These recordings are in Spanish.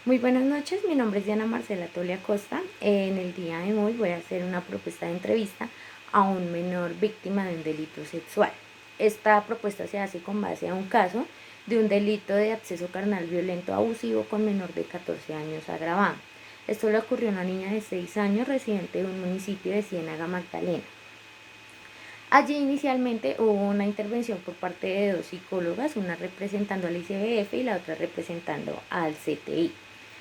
Muy buenas noches, mi nombre es Diana Marcela Tolia Costa. En el día de hoy voy a hacer una propuesta de entrevista a un menor víctima de un delito sexual. Esta propuesta se hace con base a un caso de un delito de acceso carnal violento abusivo con menor de 14 años agravado. Esto le ocurrió a una niña de 6 años residente de un municipio de Ciénaga Magdalena. Allí inicialmente hubo una intervención por parte de dos psicólogas, una representando al ICBF y la otra representando al CTI.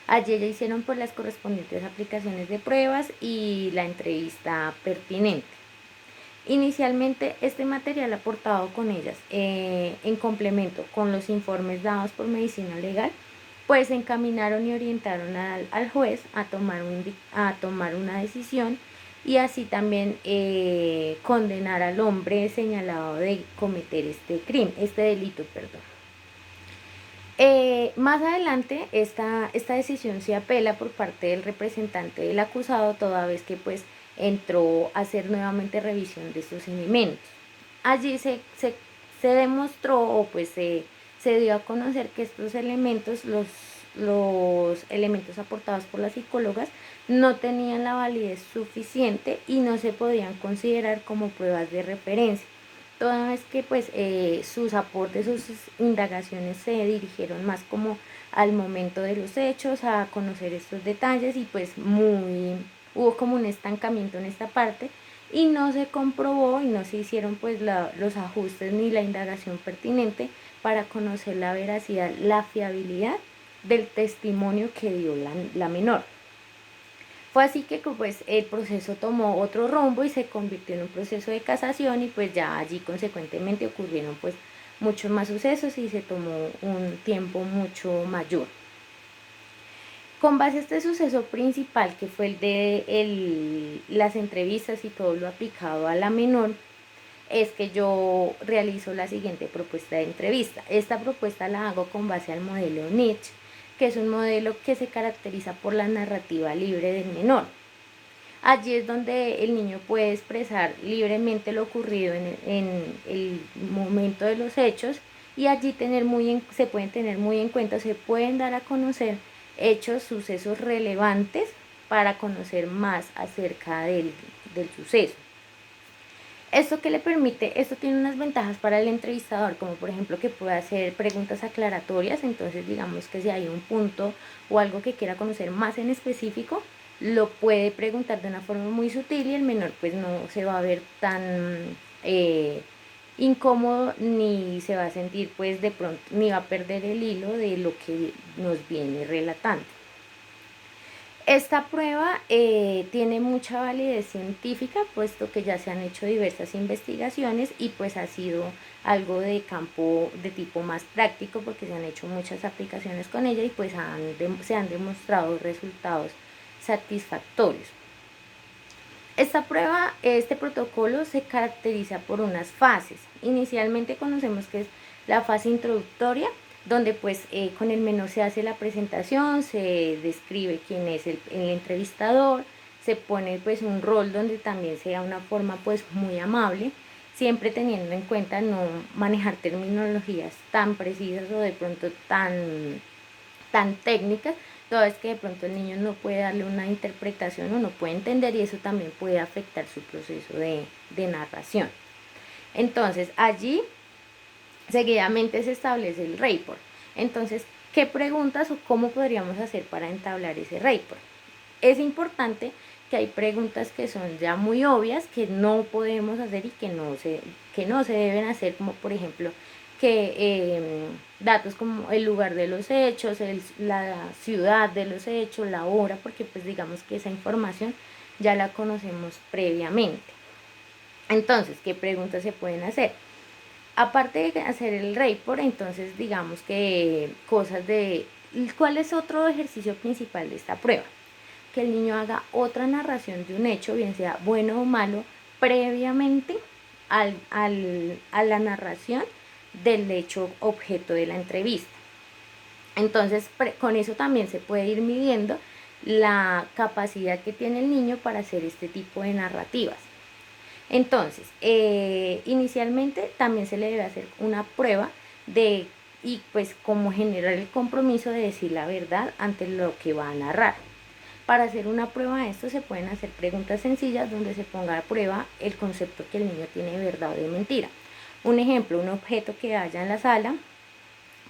Allí ya hicieron pues las correspondientes aplicaciones de pruebas y la entrevista pertinente. Inicialmente este material aportado con ellas en complemento con los informes dados por medicina legal, pues encaminaron y orientaron al juez a tomar una decisión y así también condenar al hombre señalado de cometer este delito, perdón. Más adelante esta decisión se apela por parte del representante del acusado, toda vez que pues entró a hacer nuevamente revisión de estos elementos. Allí se demostró o pues se dio a conocer que estos elementos, los elementos aportados por las psicólogas, no tenían la validez suficiente y no se podían considerar como pruebas de referencia, toda vez que pues sus aportes, sus indagaciones se dirigieron más como al momento de los hechos, a conocer estos detalles y pues hubo como un estancamiento en esta parte y no se comprobó y no se hicieron pues los ajustes ni la indagación pertinente para conocer la veracidad, la fiabilidad del testimonio que dio la menor. Fue así que pues el proceso tomó otro rumbo y se convirtió en un proceso de casación y pues ya allí consecuentemente ocurrieron pues muchos más sucesos y se tomó un tiempo mucho mayor. Con base a este suceso principal, que fue el de las entrevistas y todo lo aplicado a la menor, es que yo realizo la siguiente propuesta de entrevista. Esta propuesta la hago con base al modelo Nietzsche, que es un modelo que se caracteriza por la narrativa libre del menor. Allí es donde el niño puede expresar libremente lo ocurrido en el momento de los hechos y allí se pueden tener muy en cuenta, se pueden dar a conocer hechos, sucesos relevantes para conocer más acerca del suceso. Esto que le permite, esto tiene unas ventajas para el entrevistador, como por ejemplo que puede hacer preguntas aclaratorias, entonces digamos que si hay un punto o algo que quiera conocer más en específico, lo puede preguntar de una forma muy sutil y el menor pues no se va a ver tan incómodo ni se va a sentir pues de pronto, ni va a perder el hilo de lo que nos viene relatando. Esta prueba tiene mucha validez científica, puesto que ya se han hecho diversas investigaciones y pues ha sido algo de campo de tipo más práctico porque se han hecho muchas aplicaciones con ella y pues se han demostrado resultados satisfactorios. Esta prueba, este protocolo se caracteriza por unas fases. Inicialmente conocemos que es la fase introductoria, donde pues con el menor se hace la presentación, se describe quién es el entrevistador, se pone pues un rol donde también sea una forma pues muy amable, siempre teniendo en cuenta no manejar terminologías tan precisas o de pronto tan técnicas, toda vez que de pronto el niño no puede darle una interpretación o no puede entender y eso también puede afectar su proceso de narración. Entonces allí seguidamente se establece el rapport. Entonces, ¿qué preguntas o cómo podríamos hacer para entablar ese rapport? Es importante que hay preguntas que son ya muy obvias, que no podemos hacer y que no se deben hacer, como por ejemplo, datos como el lugar de los hechos, la ciudad de los hechos, la hora, porque pues digamos que esa información ya la conocemos previamente. Entonces, ¿qué preguntas se pueden hacer? Aparte de hacer el rapport, entonces digamos que ¿cuál es otro ejercicio principal de esta prueba? Que el niño haga otra narración de un hecho, bien sea bueno o malo, previamente a la narración del hecho objeto de la entrevista. Entonces, con eso también se puede ir midiendo la capacidad que tiene el niño para hacer este tipo de narrativas. Entonces, inicialmente también se le debe hacer una prueba de y pues como generar el compromiso de decir la verdad ante lo que va a narrar. Para hacer una prueba de esto se pueden hacer preguntas sencillas donde se ponga a prueba el concepto que el niño tiene de verdad o de mentira. Un ejemplo, un objeto que haya en la sala,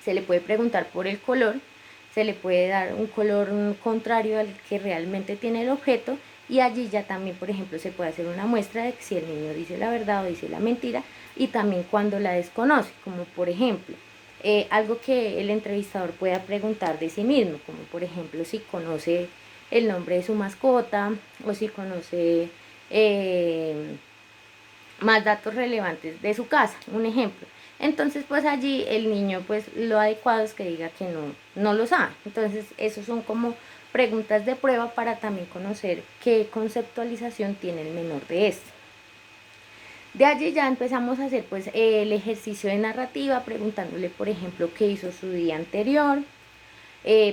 se le puede preguntar por el color, se le puede dar un color contrario al que realmente tiene el objeto y allí ya también, por ejemplo, se puede hacer una muestra de si el niño dice la verdad o dice la mentira y también cuando la desconoce, como por ejemplo, algo que el entrevistador pueda preguntar de sí mismo, como por ejemplo si conoce el nombre de su mascota o si conoce más datos relevantes de su casa, un ejemplo. Entonces pues allí el niño pues lo adecuado es que diga que no lo sabe. Entonces esos son como preguntas de prueba para también conocer qué conceptualización tiene el menor de esto. De allí ya empezamos a hacer pues el ejercicio de narrativa, preguntándole por ejemplo qué hizo su día anterior,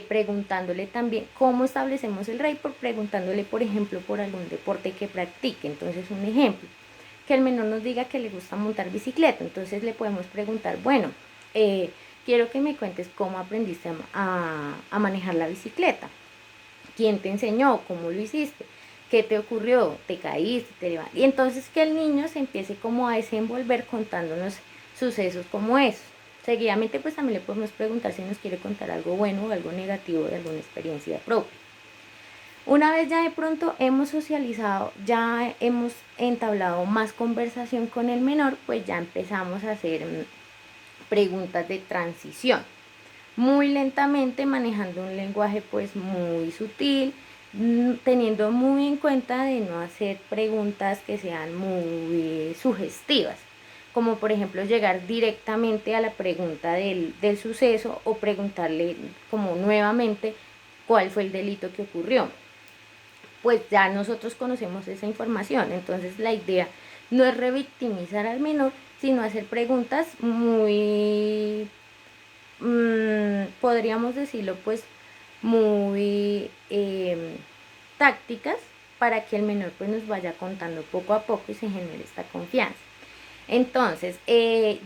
preguntándole también cómo establecemos el rey, preguntándole por ejemplo por algún deporte que practique. Entonces un ejemplo, que el menor nos diga que le gusta montar bicicleta, entonces le podemos preguntar, bueno, quiero que me cuentes cómo aprendiste a manejar la bicicleta, quién te enseñó, cómo lo hiciste, qué te ocurrió, te caíste, te levantaste, y entonces que el niño se empiece como a desenvolver contándonos sucesos como esos. Seguidamente pues también le podemos preguntar si nos quiere contar algo bueno o algo negativo de alguna experiencia propia. Una vez ya de pronto hemos socializado, ya hemos entablado más conversación con el menor, pues ya empezamos a hacer preguntas de transición, muy lentamente manejando un lenguaje pues muy sutil, teniendo muy en cuenta de no hacer preguntas que sean muy sugestivas, como por ejemplo llegar directamente a la pregunta del suceso o preguntarle como nuevamente cuál fue el delito que ocurrió. Pues ya nosotros conocemos esa información, entonces la idea no es revictimizar al menor, sino hacer preguntas muy, podríamos decirlo pues, muy tácticas para que el menor pues nos vaya contando poco a poco y se genere esta confianza. Entonces,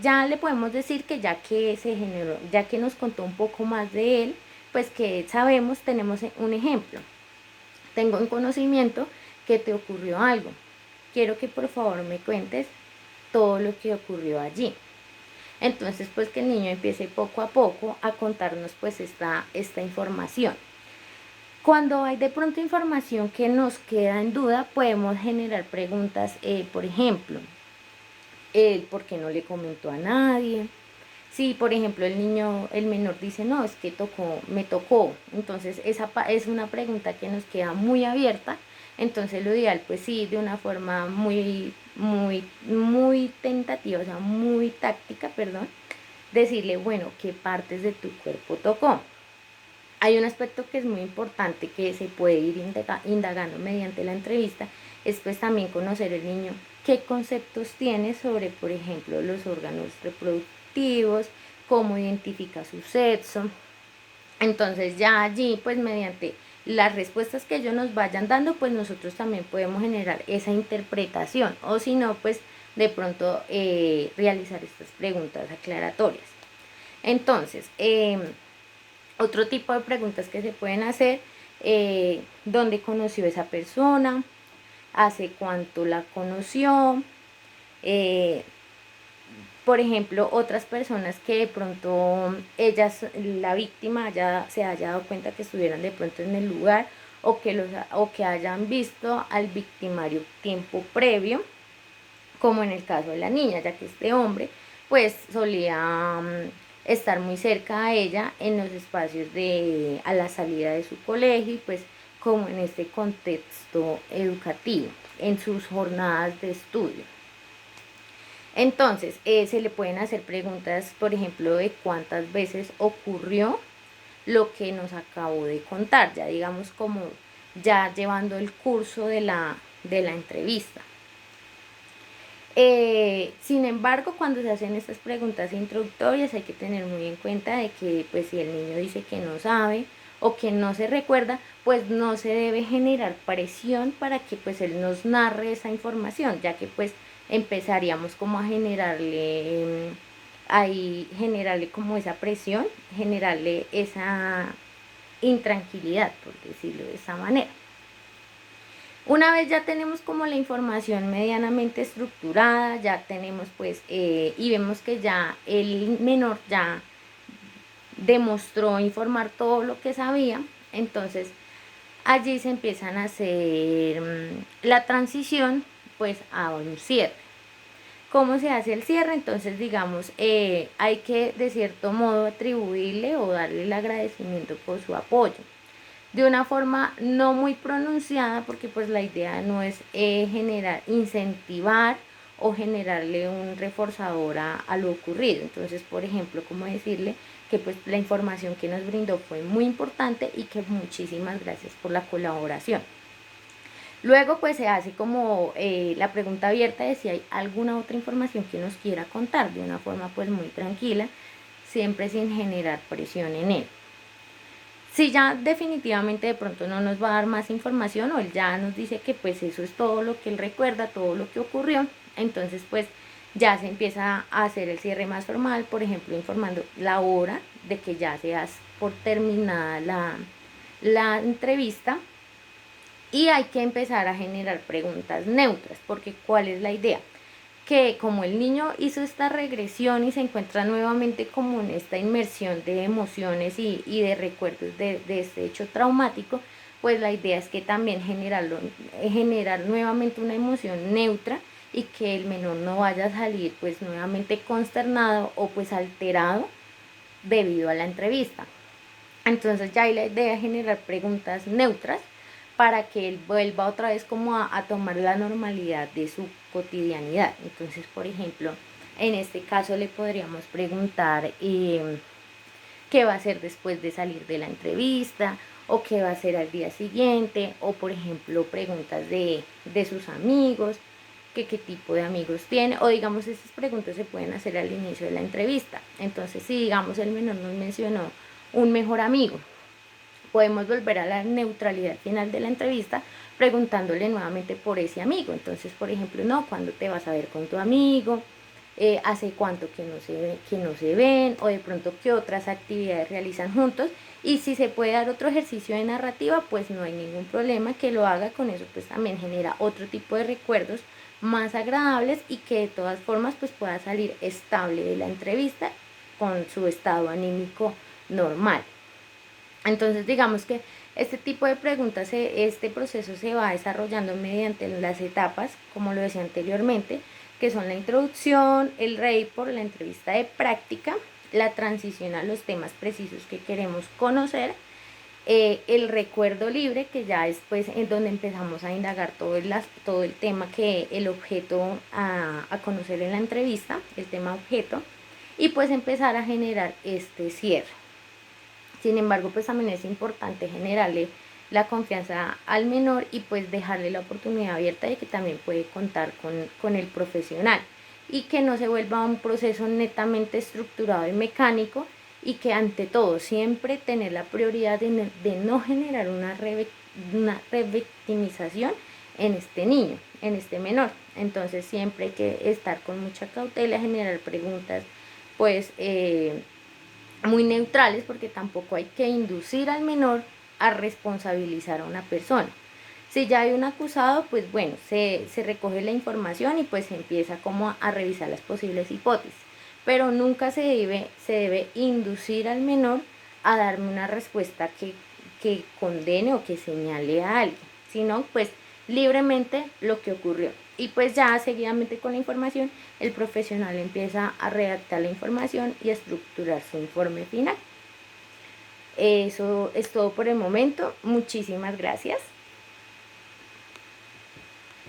ya le podemos decir que ya que se generó, ya que nos contó un poco más de él, pues que sabemos, tenemos un ejemplo. Tengo un conocimiento que te ocurrió algo. Quiero que por favor me cuentes todo lo que ocurrió allí. Entonces, pues que el niño empiece poco a poco a contarnos pues esta información. Cuando hay de pronto información que nos queda en duda, podemos generar preguntas, por ejemplo, ¿por qué no le comentó a nadie? Si, por ejemplo, el menor dice, no, es que me tocó, entonces esa es una pregunta que nos queda muy abierta, entonces lo ideal, pues sí, de una forma muy tentativa, o sea, muy táctica, perdón, decirle, bueno, ¿qué partes de tu cuerpo tocó? Hay un aspecto que es muy importante que se puede ir indagando mediante la entrevista, es pues también conocer el niño qué conceptos tiene sobre, por ejemplo, los órganos reproductivos, cómo identifica su sexo. Entonces ya allí, pues mediante las respuestas que ellos nos vayan dando, pues nosotros también podemos generar esa interpretación, o si no, pues de pronto realizar estas preguntas aclaratorias. Entonces, otro tipo de preguntas que se pueden hacer, ¿dónde conoció esa persona? ¿Hace cuánto la conoció? Por ejemplo, otras personas que de pronto la víctima se haya dado cuenta que estuvieran de pronto en el lugar o que hayan visto al victimario tiempo previo, como en el caso de la niña, ya que este hombre pues solía estar muy cerca a ella en los espacios a la salida de su colegio y pues como en este contexto educativo, en sus jornadas de estudio. Entonces, se le pueden hacer preguntas, por ejemplo, de cuántas veces ocurrió lo que nos acabó de contar, ya digamos como ya llevando el curso de la entrevista. Sin embargo, cuando se hacen estas preguntas introductorias hay que tener muy en cuenta de que pues si el niño dice que no sabe o que no se recuerda, pues no se debe generar presión para que pues él nos narre esa información, ya que pues empezaríamos como a generarle ahí generarle como esa presión, generarle esa intranquilidad, por decirlo de esa manera. Una vez ya tenemos como la información medianamente estructurada, ya tenemos pues, y vemos que ya el menor ya demostró informar todo lo que sabía, entonces allí se empiezan a hacer la transición pues a un cierre. ¿Cómo se hace el cierre? Entonces, digamos, hay que de cierto modo atribuirle o darle el agradecimiento por su apoyo. De una forma no muy pronunciada, porque pues la idea no es generar, incentivar o generarle un reforzador a lo ocurrido. Entonces, por ejemplo, como decirle que pues la información que nos brindó fue muy importante y que muchísimas gracias por la colaboración. Luego pues se hace como la pregunta abierta de si hay alguna otra información que nos quiera contar de una forma pues muy tranquila, siempre sin generar presión en él. Si ya definitivamente de pronto no nos va a dar más información o él ya nos dice que pues eso es todo lo que él recuerda, todo lo que ocurrió, entonces pues ya se empieza a hacer el cierre más formal, por ejemplo informando la hora de que ya se da por terminada la entrevista. Y hay que empezar a generar preguntas neutras, porque ¿cuál es la idea? Que como el niño hizo esta regresión y se encuentra nuevamente como en esta inmersión de emociones y de recuerdos de este hecho traumático, pues la idea es que también generar nuevamente una emoción neutra y que el menor no vaya a salir pues nuevamente consternado o pues alterado debido a la entrevista. Entonces ya hay la idea de generar preguntas neutras para que él vuelva otra vez como a tomar la normalidad de su cotidianidad. Entonces, por ejemplo, en este caso le podríamos preguntar qué va a hacer después de salir de la entrevista o qué va a hacer al día siguiente, o por ejemplo preguntas de sus amigos, que qué tipo de amigos tiene, o digamos esas preguntas se pueden hacer al inicio de la entrevista. Entonces si digamos el menor nos mencionó un mejor amigo, podemos volver a la neutralidad final de la entrevista preguntándole nuevamente por ese amigo. Entonces, por ejemplo, no, ¿cuándo te vas a ver con tu amigo? ¿Hace cuánto que no se ven? O de pronto, ¿qué otras actividades realizan juntos? Y si se puede dar otro ejercicio de narrativa, pues no hay ningún problema que lo haga. Con eso pues también genera otro tipo de recuerdos más agradables y que de todas formas pues pueda salir estable de la entrevista con su estado anímico normal. Entonces digamos que este tipo de preguntas, este proceso se va desarrollando mediante las etapas, como lo decía anteriormente, que son la introducción, el report, la entrevista de práctica, la transición a los temas precisos que queremos conocer, el recuerdo libre, que ya es pues en donde empezamos a indagar todo el tema que el objeto a conocer en la entrevista, el tema objeto, y pues empezar a generar este cierre. Sin embargo, pues también es importante generarle la confianza al menor y pues dejarle la oportunidad abierta de que también puede contar con el profesional y que no se vuelva un proceso netamente estructurado y mecánico, y que ante todo siempre tener la prioridad de no generar una revictimización en este niño, en este menor. Entonces siempre hay que estar con mucha cautela, generar preguntas pues muy neutrales, porque tampoco hay que inducir al menor a responsabilizar a una persona. Si ya hay un acusado, pues bueno, se recoge la información y pues se empieza como a revisar las posibles hipótesis. Pero nunca se debe inducir al menor a darme una respuesta que condene o que señale a alguien, sino pues libremente lo que ocurrió. Y pues ya seguidamente con la información, el profesional empieza a redactar la información y a estructurar su informe final. Eso es todo por el momento. Muchísimas gracias.